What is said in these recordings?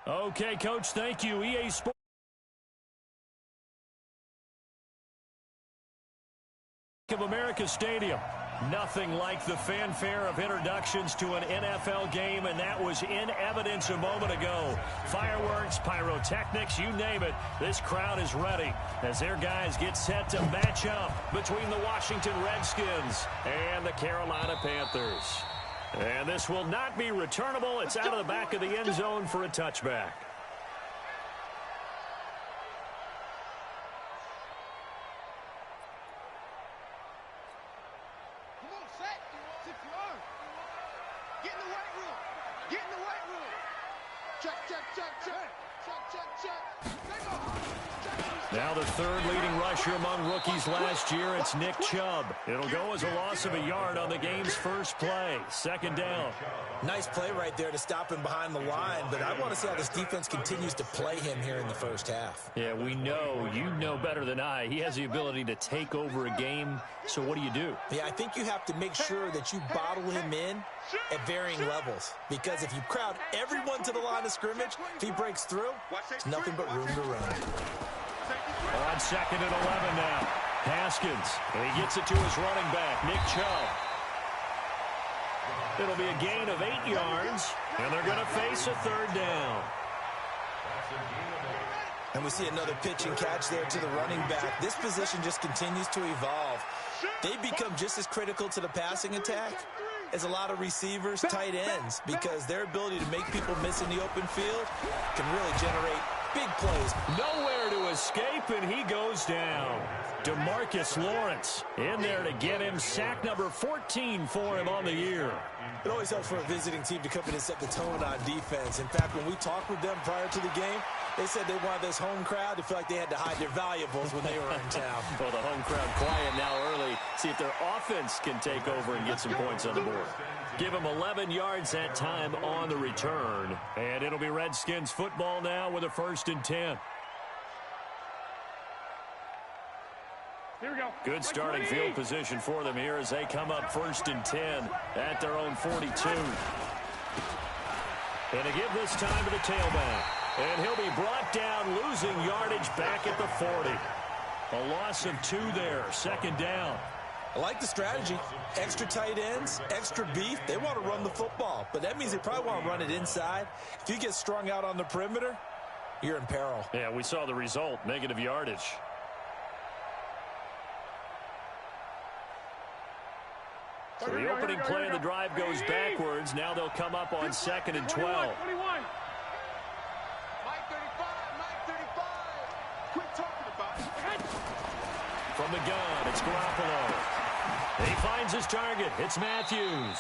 Okay, Coach, thank you. EA Sports. Of America Stadium. Nothing like the fanfare of introductions to an NFL game, and that was in evidence a moment ago. Fireworks, pyrotechnics, you name it. This crowd is ready as their guys get set to match up between the Washington Redskins and the Carolina Panthers. And this will not be returnable. It's out of the back of the end zone for a touchback. Now the third leading rusher among rookies last year, it's Nick Chubb. It'll go as a loss of a yard on the game's first play. Second down. Nice play right there to stop him behind the line, but I want to see how this defense continues to play him here in the first half. Yeah, we know. You know better than I. He has the ability to take over a game, so what do? Yeah, I think you have to make sure that you bottle him in at varying levels, because if you crowd everyone to the line of scrimmage, if he breaks through, it's nothing but room to run. On 2nd and 11 now. Haskins. And he gets it to his running back, Nick Chubb. It'll be a gain of 8 yards, and they're going to face a third down. And we see another pitch and catch there to the running back. This position just continues to evolve. They become just as critical to the passing attack as a lot of receivers, tight ends, because their ability to make people miss in the open field can really generate big plays. Nowhere to escape, and he goes down. DeMarcus Lawrence in there to get him. Sack number 14 for him on the year. It always helps for a visiting team to come in and set the tone on defense. In fact, when we talked with them prior to the game, they said they wanted this home crowd to feel like they had to hide their valuables when they were in town. Well, the home crowd quiet now early. See if their offense can take over and get some points on the board. Give them 11 yards that time on the return. And it'll be Redskins football now with a 1st and 10. Here we go. Good starting field position for them here as they come up 1st and 10 at their own 42. And to give this time to the tailback. And he'll be brought down, losing yardage back at the 40. A loss of 2 there, 2nd down. I like the strategy. Extra tight ends, extra beef. They want to run the football, but that means they probably want to run it inside. If you get strung out on the perimeter, you're in peril. Yeah, we saw the result, negative yardage. So the opening play of the drive goes backwards. Now they'll come up on 2nd and 12. 21. Mike 35, Mike 35. Quit talking about it. From the gun, it's Garoppolo. He finds his target. It's Matthews.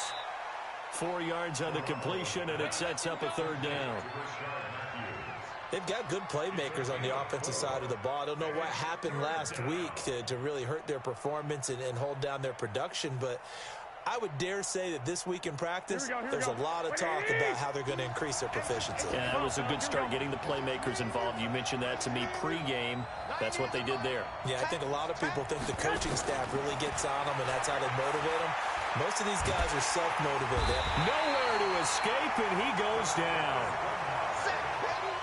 4 yards on the completion, and it sets up a 3rd down. They've got good playmakers on the offensive side of the ball. I don't know what happened last week to really hurt their performance and hold down their production, but I would dare say that this week in practice, there's a lot of talk about how they're going to increase their proficiency. Yeah, that was a good start getting the playmakers involved. You mentioned that to me pregame. That's what they did there. Yeah, I think a lot of people think the coaching staff really gets on them, and that's how they motivate them. Most of these guys are self-motivated. Nowhere to escape, and he goes down.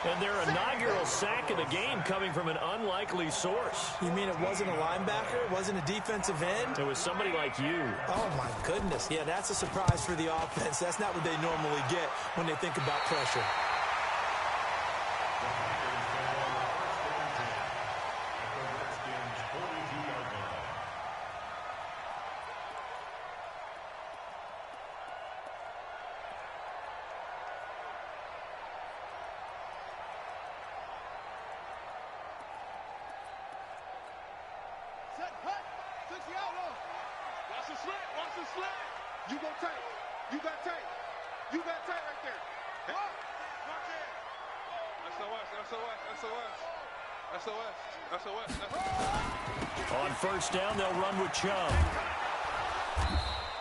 And their inaugural sack of the game coming from an unlikely source. You mean it wasn't a linebacker? It wasn't a defensive end? It was somebody like you. Oh, my goodness. Yeah, that's a surprise for the offense. That's not what they normally get when they think about pressure. On 1st down, they'll run with Chubb.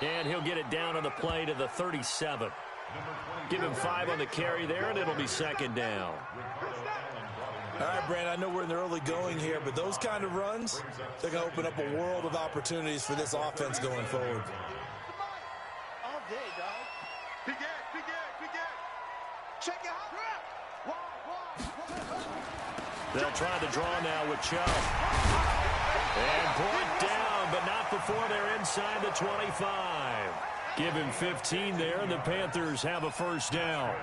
And he'll get it down on the play to the 37. Give him 5 on the carry there, and it'll be 2nd down. All right, Brandon, I know we're in the early going here, but those kind of runs, they're going to open up a world of opportunities for this offense going forward. All day, dog. Big Ed. Check it out. They'll try the draw now with Chubb. And brought down, but not before they're inside the 25. Give him 15 there, and the Panthers have a first down.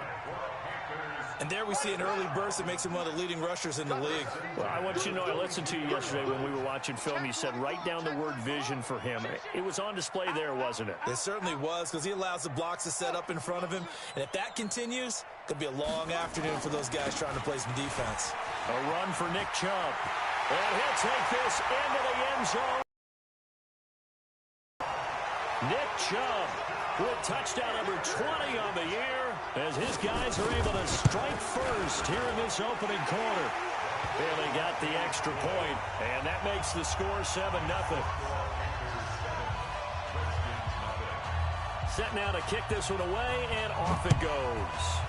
And there we see an early burst that makes him one of the leading rushers in the league. Well, I want you to know, I listened to you yesterday when we were watching film. You said write down the word vision for him. It was on display there, wasn't it? It certainly was, because he allows the blocks to set up in front of him. And if that continues, it could be a long afternoon for those guys trying to play some defense. A run for Nick Chubb. And he'll take this into the end zone. Nick Chubb with touchdown number 20 on the year as his guys are able to strike first here in this opening quarter. And they got the extra point, and that makes the score 7-0. Set now to kick this one away, and off it goes.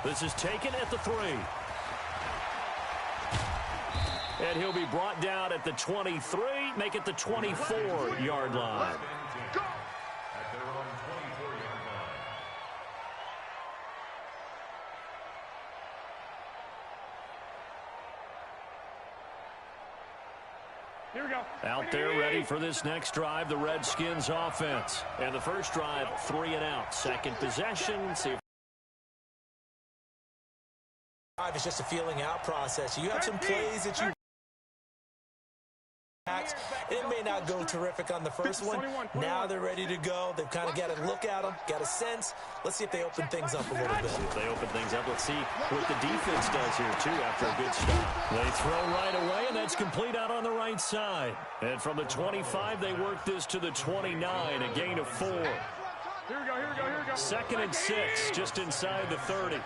This is taken at the 3. And he'll be brought down at the 23, make it the 24-yard line. Here we go. Out there ready for this next drive, the Redskins offense. And the first drive, 3 and out. Second possession, see if It's just a feeling out process. You have some plays that you it may not go terrific on the first one. Now they're ready to go. They've kind of got to look at them, got a sense. Let's see if they open things up a little bit. If they open things up, let's see what the defense does here, too, after a good stop. They throw right away, and that's complete out on the right side. And from the 25, they work this to the 29, a gain of 4. Here we go, here we go, here we go. 2nd and 6, just inside the 30.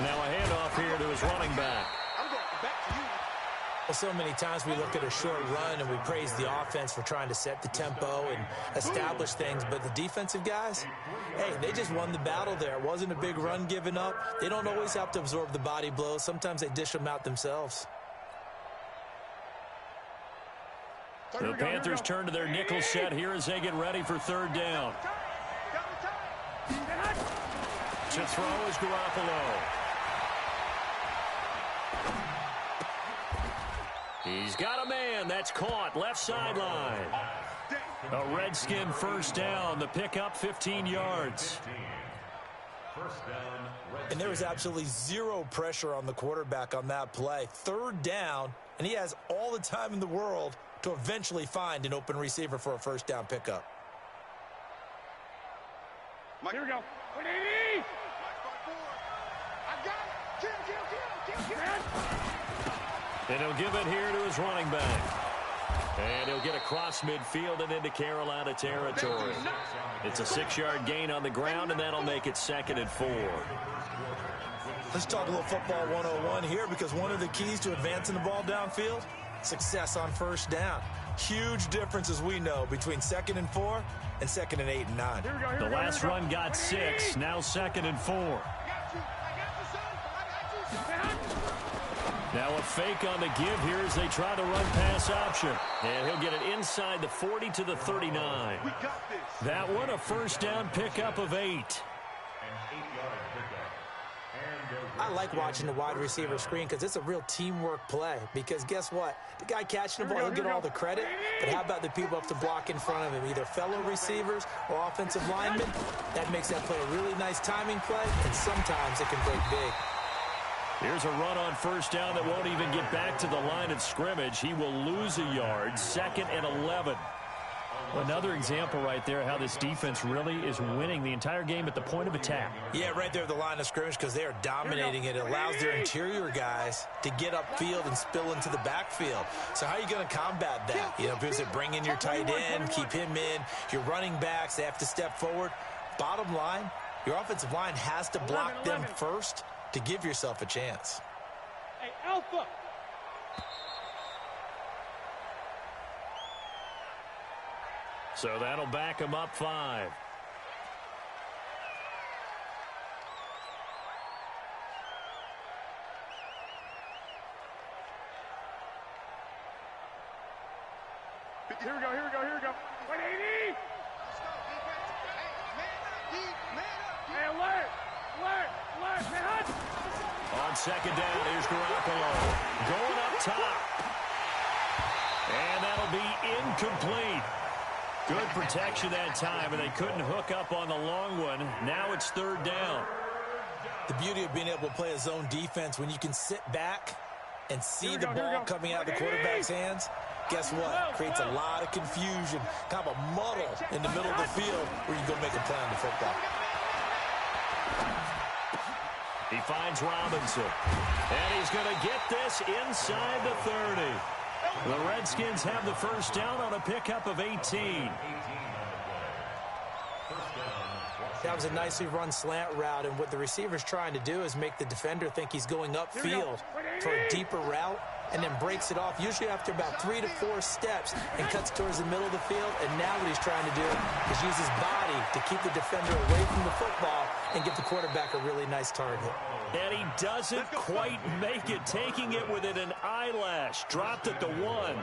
Now a handoff here to his running back. Well, so many times we look at a short run and we praise the offense for trying to set the tempo and establish things, but the defensive guys, hey, they just won the battle there. It wasn't a big run given up. They don't always have to absorb the body blows. Sometimes they dish them out themselves. The Panthers turn to their nickel set here as they get ready for 3rd down. To throw is Garoppolo. He's got a man. That's caught. Left sideline. A Redskin first down. The pickup 15 yards. And there was absolutely zero pressure on the quarterback on that play. 3rd down, and he has all the time in the world to eventually find an open receiver for a first down pickup. Here we go. 180. I got it. Kill. And he'll give it here to his running back. And he'll get across midfield and into Carolina territory. It's a 6-yard gain on the ground, and that'll make it 2nd and 4. Let's talk a little football 101 here, because one of the keys to advancing the ball downfield, success on first down. Huge difference, as we know, between 2nd and 4 and 2nd and 8 and 9. The last run got 6, now 2nd and 4. Now a fake on the give here as they try the run-pass option. And he'll get it inside the 40 to the 39. That one, a first down pickup of 8. I like watching the wide receiver screen because it's a real teamwork play. Because guess what? The guy catching the ball, he'll get all the credit. But how about the people up to block in front of him? Either fellow receivers or offensive linemen. That makes that play a really nice timing play, and sometimes it can break big. Here's a run on first down that won't even get back to the line of scrimmage. He will lose a yard. 2nd and 11. Another example right there how this defense really is winning the entire game at the point of attack. Yeah, right there at the line of scrimmage, because they are dominating it. It allows their interior guys to get upfield and spill into the backfield. So how are you going to combat that? You know, because they bring in your tight end, keep him in. Your running backs, they have to step forward. Bottom line, your offensive line has to block them first to give yourself a chance. Hey, Alpha. So that'll back him up 5. Here we go, here we go, here we go. 180. On second down, here's Garoppolo. Going up top. And that'll be incomplete. Good protection that time, and they couldn't hook up on the long one. Now it's third down. The beauty of being able to play a zone defense when you can sit back and see the ball coming out of the quarterback's hands, guess what? Creates a lot of confusion, kind of a muddle in the middle of the field where you go make a play on the football. He finds Robinson, and he's going to get this inside the 30. The Redskins have the first down on a pickup of 18. That was a nicely run slant route, and what the receiver's trying to do is make the defender think he's going upfield for a deeper route, and then breaks it off, usually after about 3 to 4 steps, and cuts towards the middle of the field. And now what he's trying to do is use his body to keep the defender away from the football and give the quarterback a really nice target. And he doesn't quite make it, taking it within an eyelash. Dropped at the 1.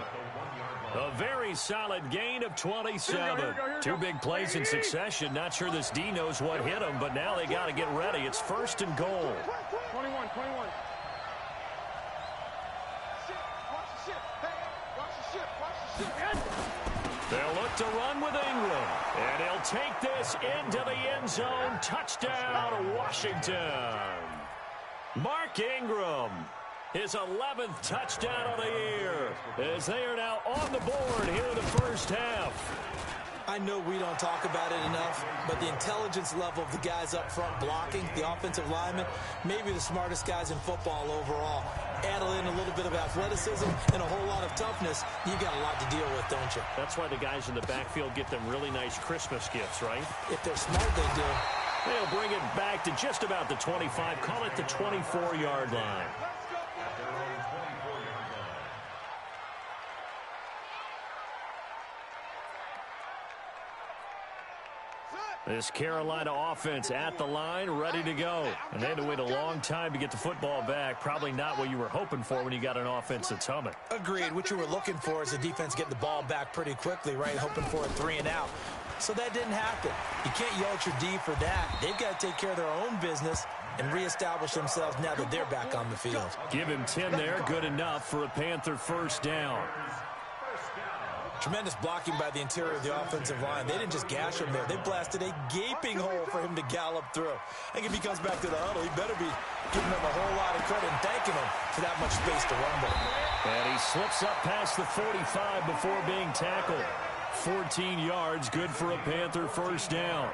A very solid gain of 27. 2 big plays in succession. Not sure this D knows what hit him, but now they got to get ready. It's first and goal. 21. They'll look to run with Ingram. And he'll take this into the end zone. Touchdown, Washington. Mark Ingram, his 11th touchdown of the year, as they are now on the board here in the first half. I know we don't talk about it enough, but the intelligence level of the guys up front blocking, the offensive linemen, maybe the smartest guys in football overall. Add in a little bit of athleticism and a whole lot of toughness, you got a lot to deal with, don't you? That's why the guys in the backfield get them really nice Christmas gifts, right? If they're smart, they do. They'll bring it back to just about the 25, call it the 24-yard line. This Carolina offense at the line, ready to go. And they had to wait a long time to get the football back. Probably not what you were hoping for when you got an offense that's humming. Agreed. What you were looking for is the defense getting the ball back pretty quickly, right? Hoping for a 3 and out. So that didn't happen. You can't yell at your D for that. They've got to take care of their own business and reestablish themselves now that they're back on the field. Give him 10 there. Good enough for a Panther first down. Tremendous blocking by the interior of the offensive line. They didn't just gash him there. They blasted a gaping hole for him to gallop through. I think if he comes back to the huddle, he better be giving them a whole lot of credit and thanking him for that much space to rumble. And he slips up past the 45 before being tackled. 14 yards, good for a Panther first down.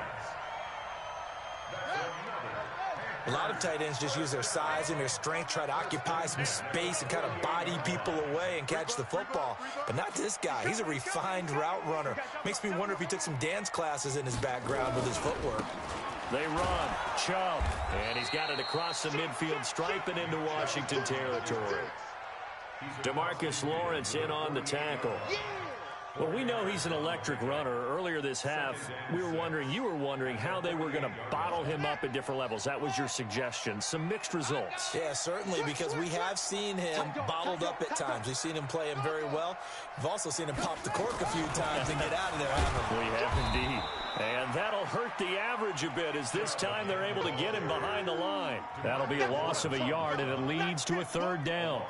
A lot of tight ends just use their size and their strength, try to occupy some space and kind of body people away and catch the football. But not this guy. He's a refined route runner. Makes me wonder if he took some dance classes in his background with his footwork. They run. Chubb. And he's got it across the midfield stripe and into Washington territory. DeMarcus Lawrence in on the tackle. Well, we know he's an electric runner. Earlier this half, you were wondering how they were going to bottle him up at different levels. That was your suggestion. Some mixed results. Yeah, certainly, because we have seen him bottled up at times. We've seen him play him very well. We've also seen him pop the cork a few times and get out of there, haven't we? We have indeed. And that'll hurt the average a bit, as this time they're able to get him behind the line. That'll be a loss of a yard, and it leads to a third down.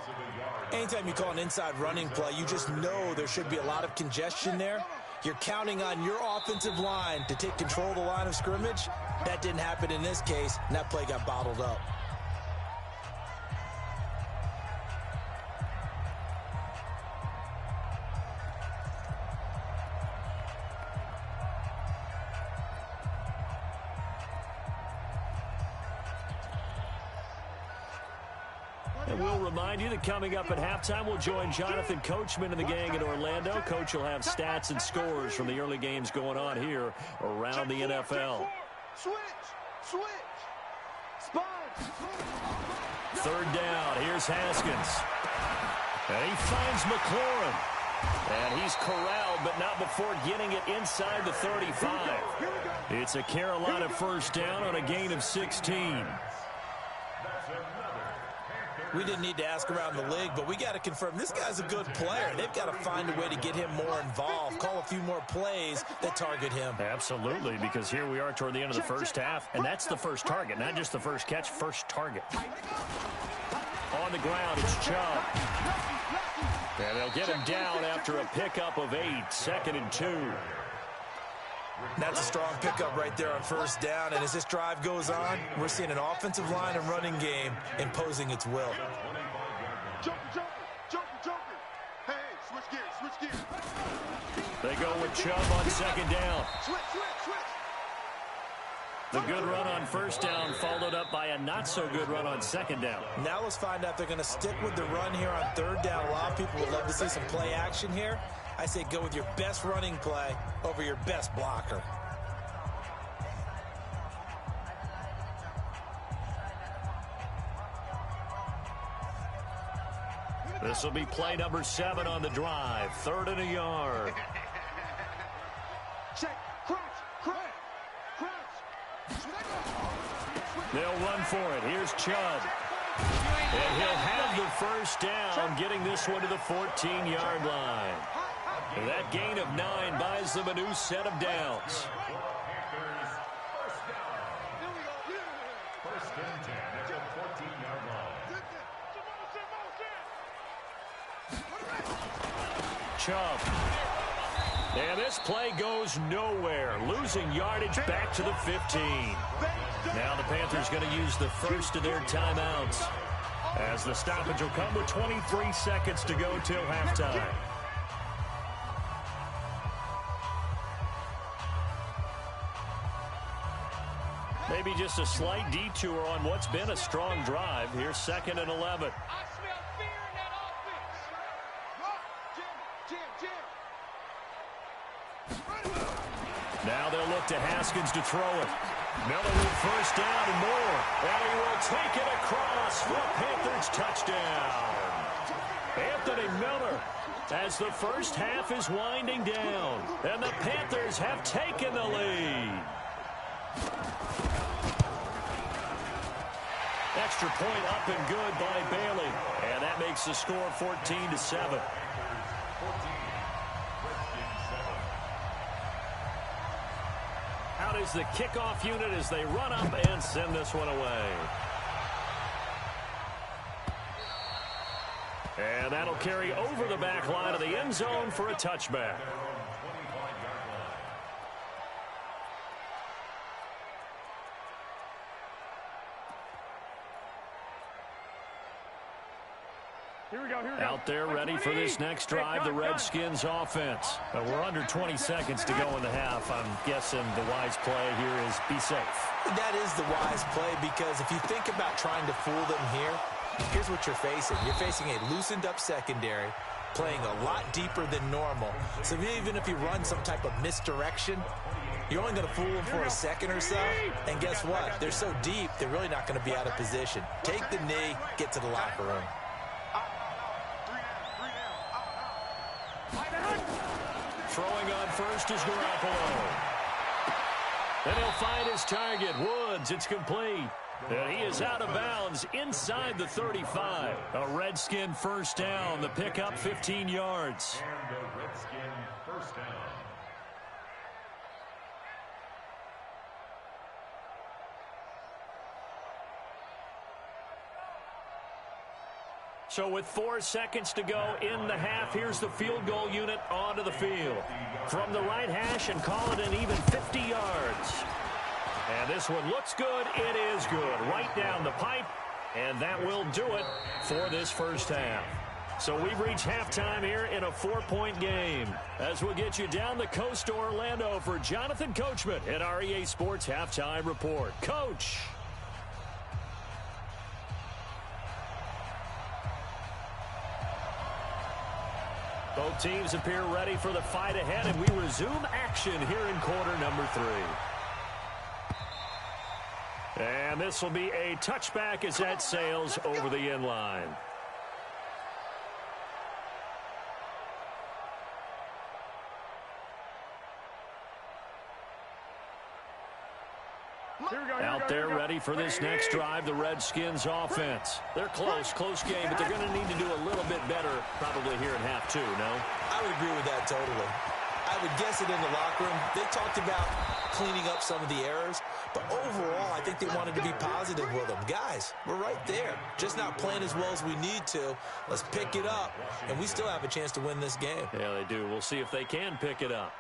Anytime you call an inside running play, you just know there should be a lot of congestion there. You're counting on your offensive line to take control of the line of scrimmage. That didn't happen in this case, and that play got bottled up. And we'll remind you that coming up at halftime, we'll join Jonathan Coachman and the gang in Orlando. Coach will have stats and scores from the early games going on here around the NFL. Switch. Spine. Third down. Here's Haskins. And he finds McLaurin. And he's corralled, but not before getting it inside the 35. It's a Carolina first down on a gain of 16. We didn't need to ask around the league, but we got to confirm this guy's a good player. They've got to find a way to get him more involved, call a few more plays that target him. Absolutely, because here we are toward the end of the first half, and that's the first target, not just the first catch, first target. On the ground, it's Chubb. And they'll get him down after a pickup of 8, 2nd and 2. That's a strong pickup right there on first down, and as this drive goes on, we're seeing an offensive line and running game imposing its will. Joker. Hey, switch gears. They go with Chubb on 2nd down. Switch. The good run on first down followed up by a not-so-good run on 2nd down. Now let's find out if they're going to stick with the run here on 3rd down. A lot of people would love to see some play action here. I say go with your best running play over your best blocker. This will be play number 7 on the drive. 3rd and a yard. Check. Crouch. They'll run for it. Here's Chubb. And he'll have the first down, getting this one to the 14-yard line. That gain of 9 buys them a new set of downs. First and 10 at the 14-yard line. Chubb. And this play goes nowhere. Losing yardage back to the 15. Now the Panthers going to use the first of their timeouts, as the stoppage will come with 23 seconds to go till halftime. Maybe just a slight detour on what's been a strong drive. Here's 2nd and 11. Now they'll look to Haskins to throw it. Miller with first down and more. And he will take it across for a Panthers touchdown. Anthony Miller, as the first half is winding down. And the Panthers have taken the lead. Extra point up and good by Bailey. And that makes the score 14-7. Out is the kickoff unit as they run up and send this one away. And that'll carry over the back line of the end zone for a touchback. Here we go. Out there ready for this next drive, the Redskins offense. We're under 20 seconds to go in the half. I'm guessing the wise play here is be safe. That is the wise play, because if you think about trying to fool them here, here's what you're facing. You're facing a loosened up secondary, playing a lot deeper than normal. So even if you run some type of misdirection, you're only going to fool them for a second or so. And guess what? They're so deep, they're really not going to be out of position. Take the knee, get to the locker room. Throwing on first is Garoppolo. Then he'll find his target, Woods. It's complete. And he is out of bounds inside the 35. A Redskin first down. The pickup 15 yards. And the Redskin first down. So with 4 seconds to go in the half, here's the field goal unit onto the field. From the right hash, and call it an even 50 yards. And this one looks good. It is good. Right down the pipe. And that will do it for this first half. So we've reached halftime here in a 4-point game. As we'll get you down the coast to Orlando for Jonathan Coachman at our EA Sports Halftime Report. Coach. Both teams appear ready for the fight ahead, and we resume action here in quarter number 3. And this will be a touchback as that sails over the end line. Out there ready for this next drive, the Redskins offense. They're close game, but they're going to need to do a little bit better probably here in half two, no? I would agree with that totally. I would guess it in the locker room. They talked about cleaning up some of the errors, but overall, I think they wanted to be positive with them. Guys, we're right there. Just not playing as well as we need to. Let's pick it up, and we still have a chance to win this game. Yeah, they do. We'll see if they can pick it up.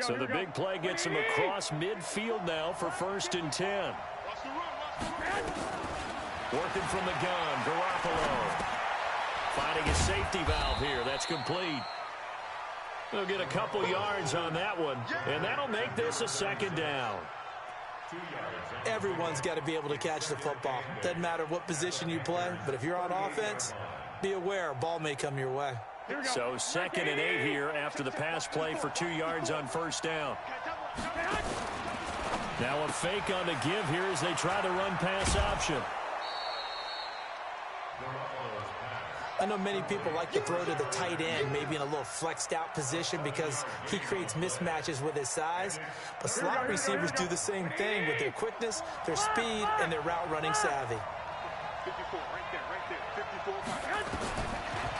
So the big play gets him across midfield now for 1st and 10. Working from the gun, Garoppolo. Finding a safety valve here. That's complete. They'll get a couple yards on that one, and that'll make this a 2nd down. Everyone's got to be able to catch the football. Doesn't matter what position you play, but if you're on offense, be aware a ball may come your way. So 2nd and 8 here after the pass play for 2 yards on 1st down. Now a fake on the give here as they try the run pass option. I know many people like to throw to the tight end, maybe in a little flexed out position because he creates mismatches with his size. But slot receivers do the same thing with their quickness, their speed, and their route running savvy. 54, right there, 54.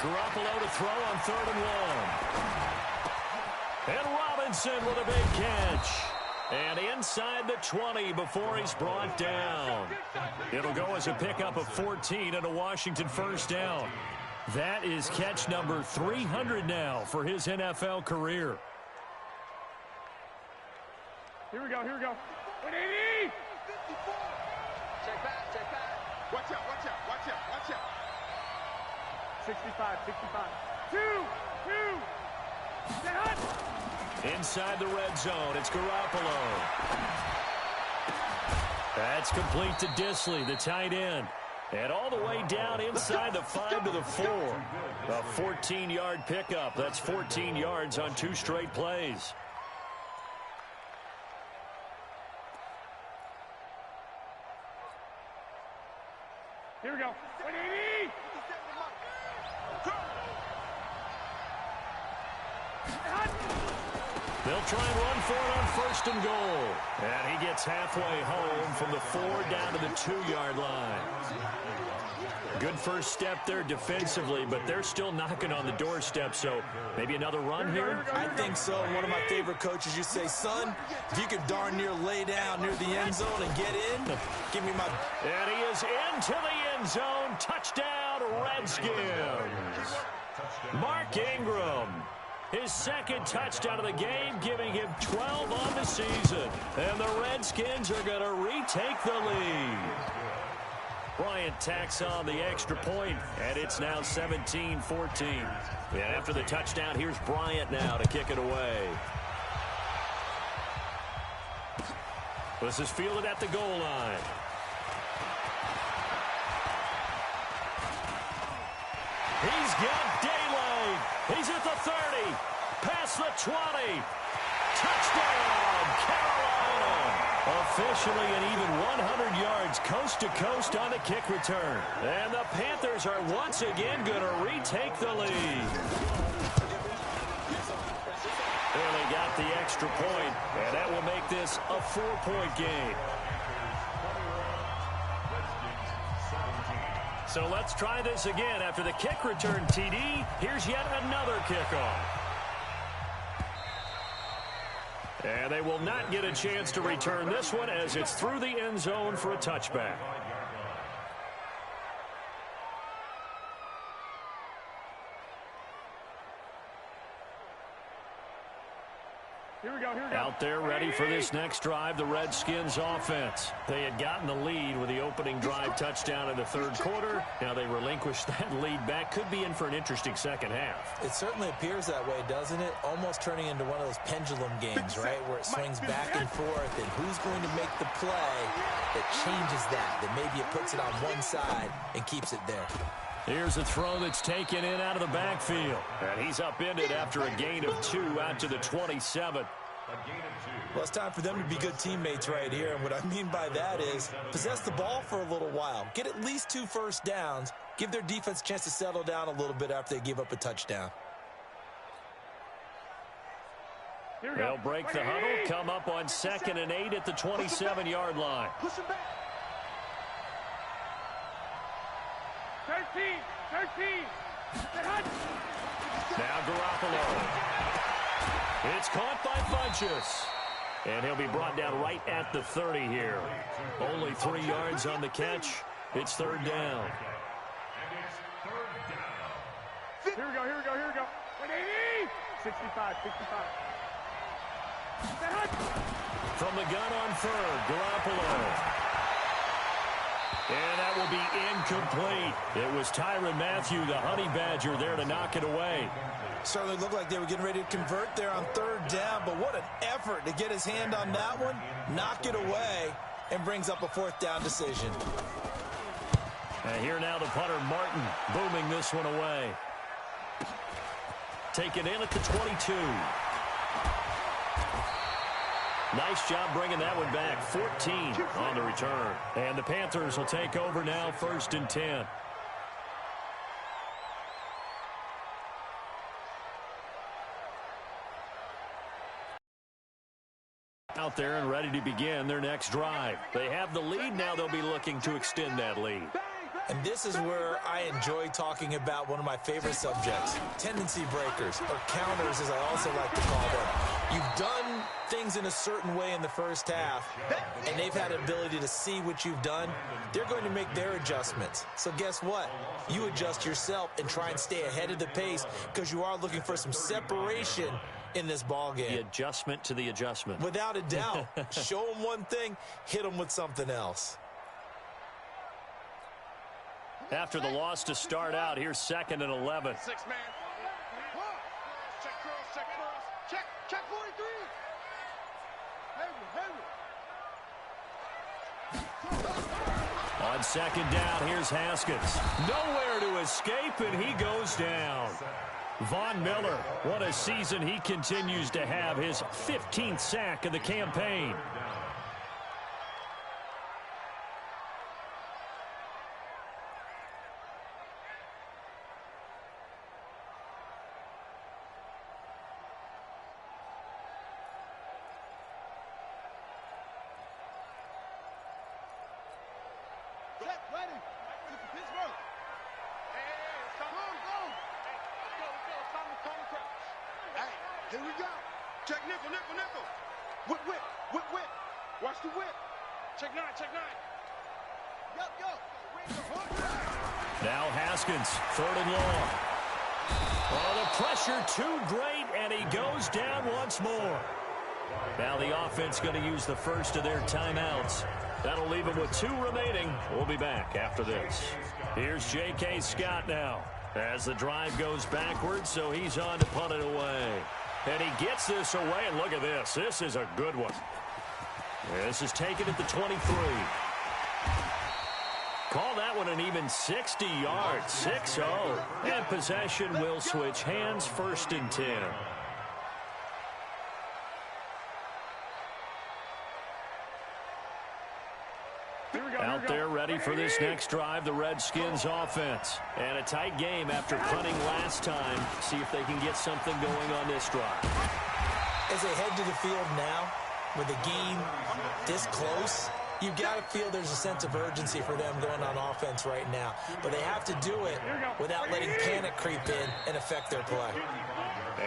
Garoppolo to throw on 3rd and 1. And Robinson with a big catch. And inside the 20 before he's brought down. It'll go as a pickup of 14 and a Washington 1st down. That is catch number 300 now for his NFL career. Here we go. 180. 54. Check back. Watch out. 65. 2. Get hot. Inside the red zone, it's Garoppolo. That's complete to Disley, the tight end. And all the way down inside the 5 to the 4. A 14-yard pickup. That's 14 yards on 2 straight plays. Here we go. 180. They'll try and run for it on 1st and goal. And he gets halfway home from the 4 down to the 2-yard line. Good first step there defensively, but they're still knocking on the doorstep, so maybe another run here? I think so. One of my favorite coaches used to say, son, if you could darn near lay down near the end zone and get in, give me my... And he is into the end zone. Touchdown, Redskins. Mark Ingram. His 2nd touchdown of the game, giving him 12 on the season. And the Redskins are going to retake the lead. Bryant tacks on the extra point, and it's now 17-14. And after the touchdown, here's Bryant now to kick it away. This is fielded at the goal line. He's got daylight. He's at the 30. Past the 20. Touchdown, Carolina. Officially an even 100 yards coast to coast on the kick return. And the Panthers are once again going to retake the lead. Barely got the extra point, and that will make this a 4-point game. So let's try this again. After the kick return, TD, here's yet another kickoff. And they will not get a chance to return this one as it's through the end zone for a touchback. Here we go. Out there ready for this next drive, the Redskins offense. They had gotten the lead with the opening drive touchdown in the 3rd quarter. Now they relinquished that lead back. Could be in for an interesting 2nd half. It certainly appears that way, doesn't it? Almost turning into one of those pendulum games, right, where it swings back and forth, and who's going to make the play that changes that maybe it puts it on one side and keeps it there. Here's a throw that's taken in out of the backfield. And he's upended after a gain of 2 out to the 27. Well, it's time for them to be good teammates right here. And what I mean by that is possess the ball for a little while. Get at least 2 first downs. Give their defense a chance to settle down a little bit after they give up a touchdown. They'll break the huddle, come up on 2nd and 8 at the 27-yard line. Push him back. 13. Now Garoppolo. It's caught by Funchess. And he'll be brought down right at the 30 here. Only 3 yards on the catch. It's 3rd down. Here we go. 180. 65. From the gun on 3rd, Garoppolo. And that will be incomplete. It was Tyrann Mathieu, the Honey Badger, there to knock it away. Certainly looked like they were getting ready to convert there on 3rd down, but what an effort to get his hand on that one, knock it away, and brings up a 4th down decision. And here now the punter, Martin, booming this one away. Taken in at the 22. Nice job bringing that one back. 14 on the return. And the Panthers will take over now, 1st and 10. Out there and ready to begin their next drive. They have the lead. Now they'll be looking to extend that lead. And this is where I enjoy talking about one of my favorite subjects, tendency breakers, or counters as I also like to call them. You've done things in a certain way in the first half, and they've had the ability to see what you've done. They're going to make their adjustments. So guess what? You adjust yourself and try and stay ahead of the pace because you are looking for some separation in this ball game. The adjustment to the adjustment. Without a doubt. Show them one thing, hit them with something else. After the loss to start out, here's 2nd and 11. 6 man. Check cross. Check 43. On 2nd down, here's Haskins. Nowhere to escape, and he goes down. Von Miller, what a season he continues to have. His 15th sack of the campaign. Here we go. Check nickel. Whip. Watch the whip. Check 9. Yo. Now Haskins, 3rd and long. Oh, the pressure too great, and he goes down once more. Now the offense going to use the first of their timeouts. That'll leave them with 2 remaining. We'll be back after this. Here's J.K. Scott now as the drive goes backwards, so he's on to punt it away. And he gets this away, and look at this. This is a good one. This is taken at the 23. Call that one an even 60 yards, 6-0. And possession will switch hands, 1st and 10. Out there ready for this next drive, the Redskins offense. And a tight game after punting last time. See if they can get something going on this drive. As they head to the field now, with the game this close, you've got to feel there's a sense of urgency for them going on offense right now. But they have to do it without letting panic creep in and affect their play.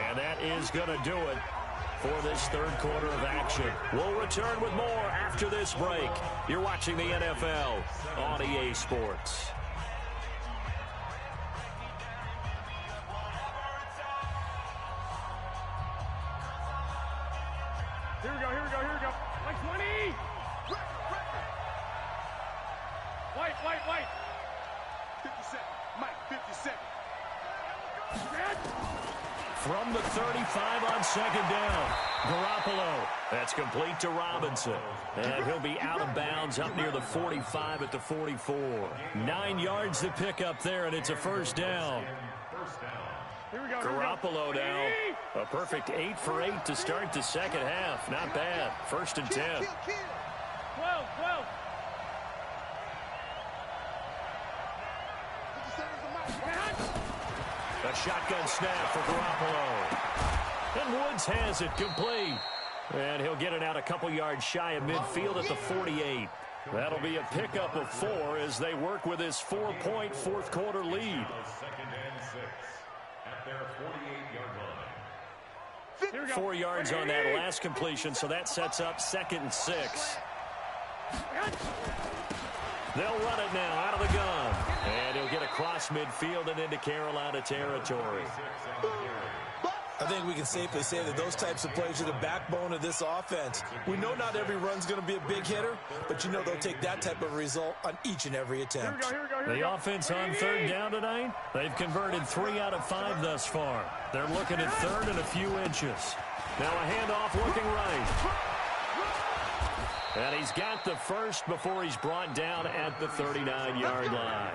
And that is going to do it for this 3rd quarter of action. We'll return with more after this break. You're watching the NFL on EA Sports. Here we go. Like 20. White. 57. Mike, 57. From the 35 on 2nd down, Garoppolo. That's complete to Robinson. And he'll be out of bounds up near the 45 at the 44. 9 yards to pick up there, and it's a 1st down. Here we go. Garoppolo now. A perfect 8 for 8 to start the 2nd half. Not bad. 1st and 10. 12. A shotgun snap for Garoppolo. And Woods has it complete. And he'll get it out a couple yards shy of midfield at the 48. That'll be a pickup of 4 as they work with his 4-point fourth-quarter lead. 2nd and 6 at their 48-yard line. 4 yards on that last completion, so that sets up 2nd and 6. They'll run it now out of the gun. And he'll get across midfield and into Carolina territory. I think we can safely say that those types of plays are the backbone of this offense. We know not every run's going to be a big hitter, but you know they'll take that type of result on each and every attempt. The offense on 3rd down tonight, they've converted 3 out of 5 thus far. They're looking at 3rd and a few inches. Now a handoff looking right. And he's got the first before he's brought down at the 39-yard line.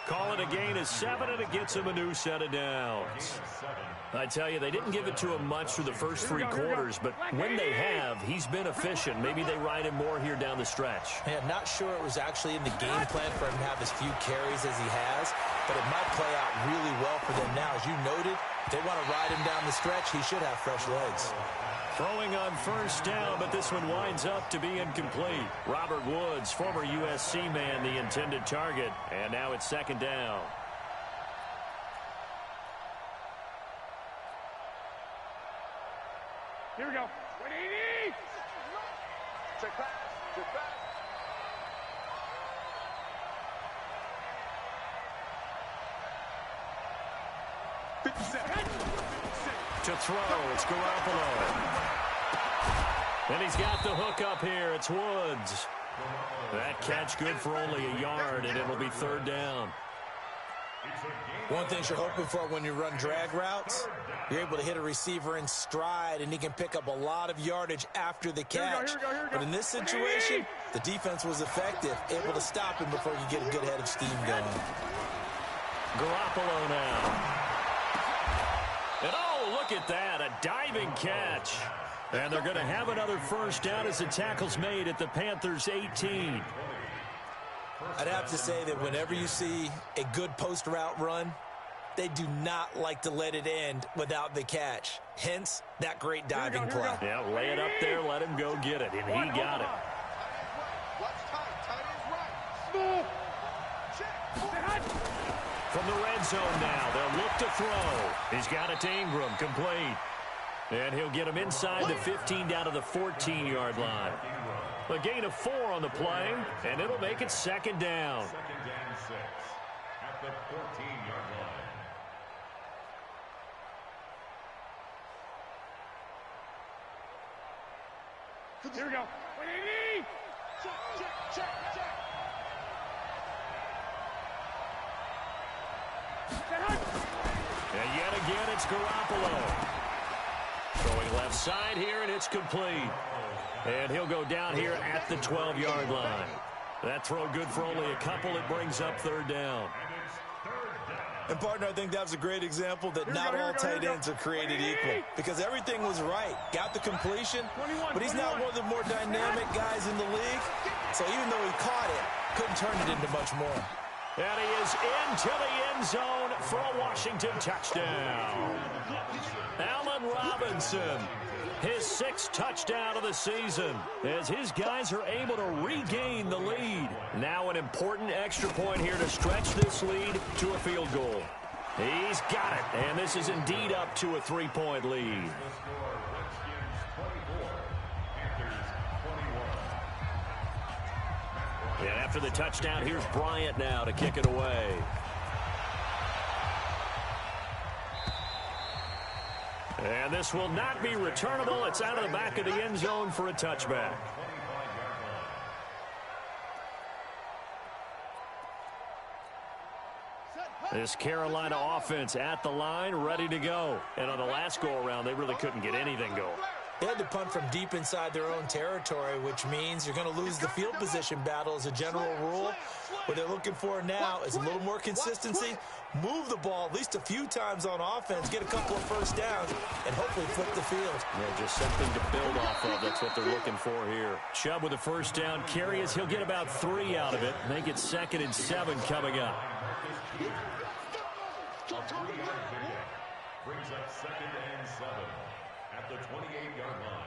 Call it a gain of 7, and it gets him a new set of downs. I tell you, they didn't give it to him much through the first 3 quarters, but when they have, he's been efficient. Maybe they ride him more here down the stretch. Yeah, not sure it was actually in the game plan for him to have as few carries as he has, but it might play out really well for them now. As you noted, if they want to ride him down the stretch, he should have fresh legs. Throwing on 1st down, but this one winds up to be incomplete. Robert Woods, former USC man, the intended target, and now it's 2nd down. Here we go. 180. Check back. Check back. To throw, it's Garoppolo. And he's got the hook up here. It's Woods. That catch good for only a yard, and it'll be 3rd down. One thing you're hoping for when you run drag routes, you're able to hit a receiver in stride, and he can pick up a lot of yardage after the catch. Here we go. But in this situation, the defense was effective, able to stop him before you get a good head of steam going. Garoppolo now. And oh, look at that, a diving catch. And they're going to have another 1st down as the tackle's made at the Panthers' 18. I'd have to say that whenever you see a good post route run, they do not like to let it end without the catch. Hence, that great diving play. Yeah, lay it up there, let him go get it, and he got it. Watch tight. Tight ends right. Check. From the red zone now, they'll look to throw. He's got it to Ingram, complete. And he'll get him inside the 15 down to the 14-yard line. A gain of 4 on the play, and it'll make it 2nd down. 2nd and 6 at the 14-yard line. Here we go. 180. Check. And yet again, it's Garoppolo. Going left side here, and it's complete. And he'll go down here at the 12-yard line. That throw good for only a couple. It brings up 3rd down. And, partner, I think that was a great example that not all tight ends are created equal. Because everything was right. Got the completion, but he's not one of the more dynamic guys in the league. So even though he caught it, couldn't turn it into much more. And he is into the end zone for a Washington touchdown. Allen Robinson, his 6th touchdown of the season, as his guys are able to regain the lead. Now an important extra point here to stretch this lead to a field goal. He's got it, and this is indeed up to a 3-point lead. And after the touchdown, here's Bryant now to kick it away. And this will not be returnable. It's out of the back of the end zone for a touchback. This Carolina offense at the line, ready to go. And on the last go-around, they really couldn't get anything going. They had to punt from deep inside their own territory, which means you're going to lose the field position battle as a general rule. What they're looking for now is a little more consistency, move the ball at least a few times on offense, get a couple of 1st downs, and hopefully flip the field. Yeah, just something to build off of. That's what they're looking for here. Chubb with a 1st down carry as he'll get about 3 out of it. Make it 2nd and 7 coming up. Brings up 2nd and 7 at the 28-yard line.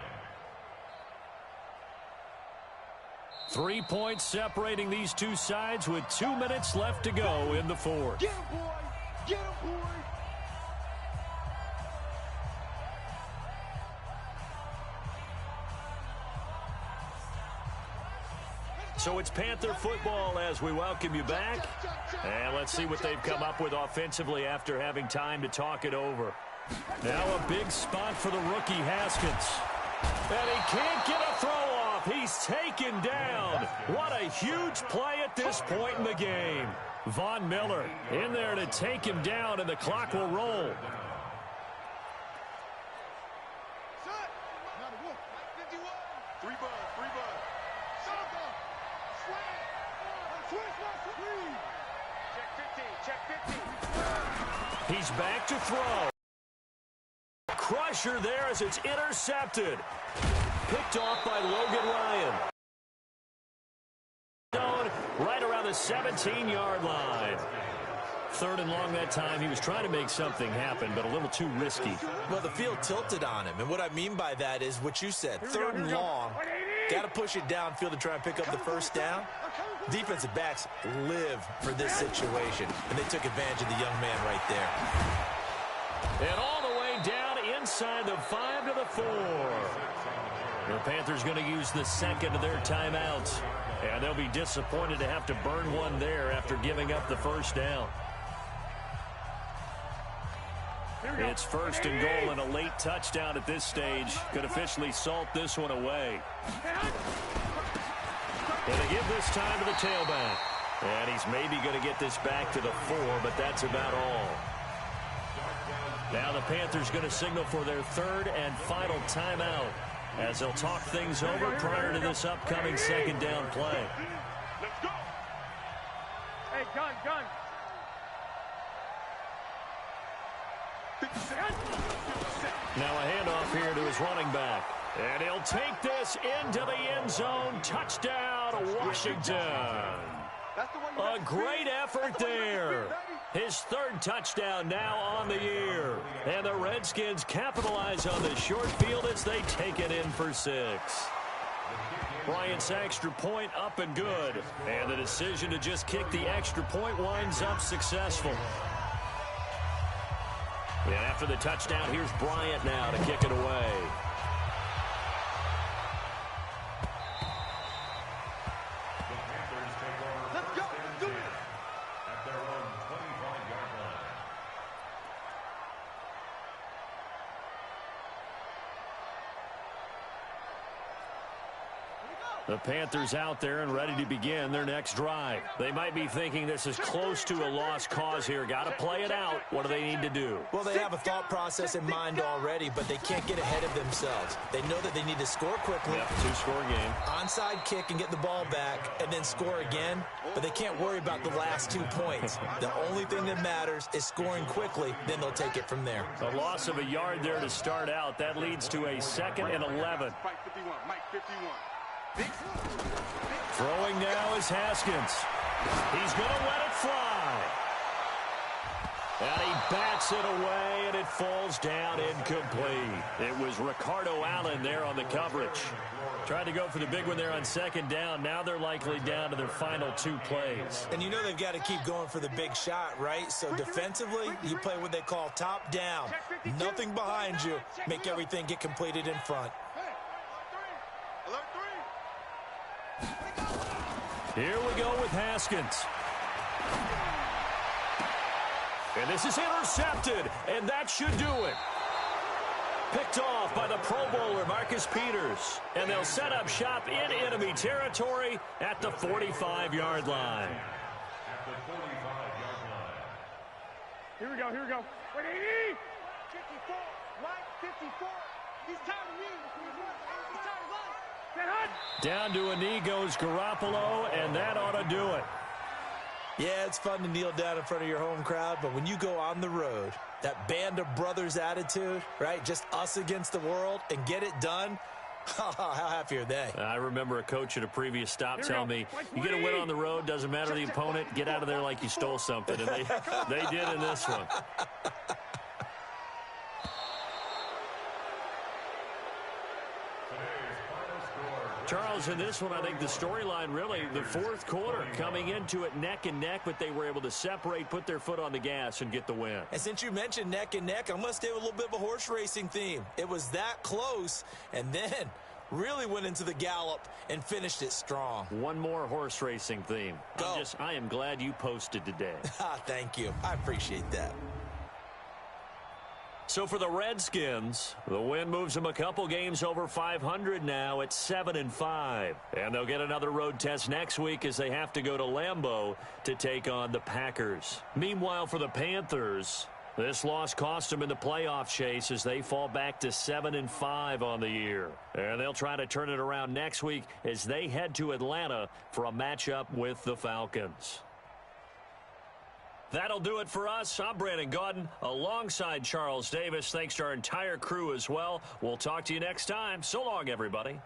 3 points separating these two sides with 2 minutes left to go in the fourth. Get him, boy! Get him, boy! So it's Panther football as we welcome you back. And let's see what they've come up with offensively after having time to talk it over. Now a big spot for the rookie Haskins. And he can't get a throw off. He's taken down. What a huge play at this point in the game. Von Miller in there to take him down, and the clock will roll. He's back to throw. Crusher there as it's intercepted. Picked off by Logan Ryan. Right around the 17-yard line. 3rd and long that time. He was trying to make something happen, but a little too risky. Well, the field tilted on him, and what I mean by that is what you said. 3rd and long. Got to push it downfield to try and pick up the first down. Defensive backs live for this situation, and they took advantage of the young man right there. And all the way down inside the 5 to the 4. The Panthers going to use the second of their timeouts, and they'll be disappointed to have to burn one there after giving up the first down. It's 1st and goal, and a late touchdown at this stage could officially salt this one away. And they give this time to the tailback. And he's maybe going to get this back to the 4, but that's about all. Now the Panthers going to signal for their 3rd and final timeout as they'll talk things over prior to this upcoming 2nd down play. Let's go! Hey, gun! Now a handoff here to his running back. And he'll take this into the end zone. Touchdown, Washington. A great effort there. His 3rd touchdown now on the year. And the Redskins capitalize on the short field as they take it in for 6. Bryant's extra point up and good. And the decision to just kick the extra point winds up successful. And after the touchdown, here's Bryant now to kick it away. Let's go! Do it! At their own 25-yard line. The Panthers out there and ready to begin their next drive. They might be thinking this is close to a lost cause here. Got to play it out. What do they need to do? Well, they have a thought process in mind already, but they can't get ahead of themselves. They know that they need to score quickly. Yep, 2-score game. Onside kick and get the ball back and then score again, but they can't worry about the last 2 points. The only thing that matters is scoring quickly, then they'll take it from there. A loss of a yard there to start out. That leads to a 2nd and 11. Mike 51, Mike 51. Throwing now is Haskins. He's going to let it fly. And he bats it away, and it falls down incomplete. It was Ricardo Allen there on the coverage. Tried to go for the big one there on 2nd down. Now they're likely down to their final 2 plays. And you know they've got to keep going for the big shot, right? So defensively, you play what they call top down. Nothing behind you. Make everything get completed in front. Alert 3. Here we go with Haskins. And this is intercepted, and that should do it. Picked off by the Pro Bowler, Marcus Peters. And they'll set up shop in enemy territory at the 45-yard line. At the 45-yard line. Here we go. 54, Mike 54. He's tired of me. He's tired of us. Get hot. Down to a knee goes Garoppolo, and that ought to do it. Yeah, it's fun to kneel down in front of your home crowd, but when you go on the road, that band of brothers attitude, right, just us against the world, and get it done, how happy are they? I remember a coach at a previous stop telling me, you get a win on the road, doesn't matter the opponent, get out of there like you stole something. And they did in this one. Charles, in this one, I think the storyline really, the fourth quarter, coming into it neck and neck, but they were able to separate, put their foot on the gas, and get the win. And since you mentioned neck and neck, I'm going to stay with a little bit of a horse racing theme. It was that close, and then really went into the gallop and finished it strong. One more horse racing theme. Go. I am glad you posted today. Thank you. I appreciate that. So for the Redskins, the win moves them a couple games over 500 now at 7-5. And they'll get another road test next week as they have to go to Lambeau to take on the Packers. Meanwhile, for the Panthers, this loss cost them in the playoff chase as they fall back to 7-5 on the year. And they'll try to turn it around next week as they head to Atlanta for a matchup with the Falcons. That'll do it for us. I'm Brandon Gaudin alongside Charles Davis. Thanks to our entire crew as well. We'll talk to you next time. So long, everybody.